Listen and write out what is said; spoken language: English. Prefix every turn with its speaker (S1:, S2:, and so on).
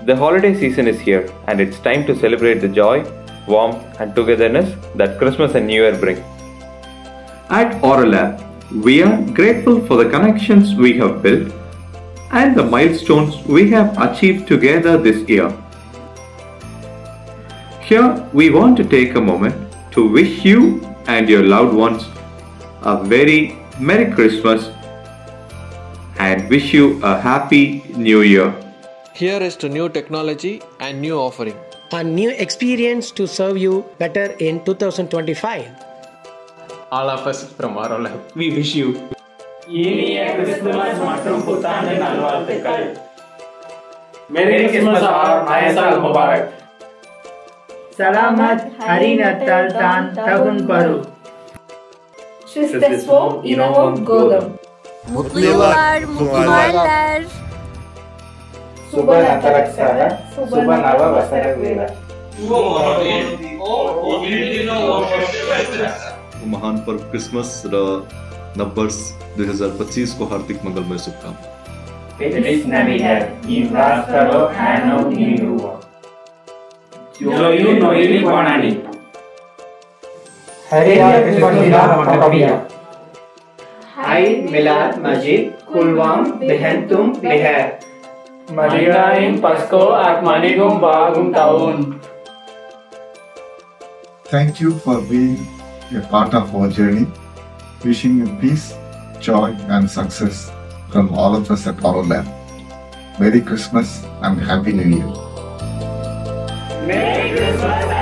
S1: The holiday season is here and it's time to celebrate the joy, warmth and togetherness that Christmas and New Year bring. At Aurolab, we are grateful for the connections we have built and the milestones we have achieved together this year. Here, we want to take a moment to wish you and your loved ones a very Merry Christmas and wish you a Happy New Year.
S2: Here is to new technology and new offering.
S3: A new experience to serve you better in 2025.
S4: All of us from Aurolab, we wish you
S5: இனிய Christmas மற்றும் புத்தாண்டு நல்வாழ்த்துக்கள். Merry Christmas और नया साल मुबारक.
S6: Selamat Hari Natal dan Tahun Baru.
S7: Şüstesvo inovum golum.
S8: Mutlu yıllar, mutlu haller.
S5: Subha Natalaksara, Subha Nava Vasaravela.
S9: महान पर्व Christmas र नववर्ष 2025 को हार्दिक मंगलमय शुभकामना.
S5: Feliz Navidad y próspero ano novo. Joyu noili bonani. Hari Krishna Eid Milad Majid Kulwam Behentum Leher. Maridain Pasko at Manigum Bagum Taun.
S10: Thank you for being a part of our journey. Wishing you peace, joy and success from all of us at Aurolab. Merry Christmas and Happy New Year.
S5: Merry Christmas.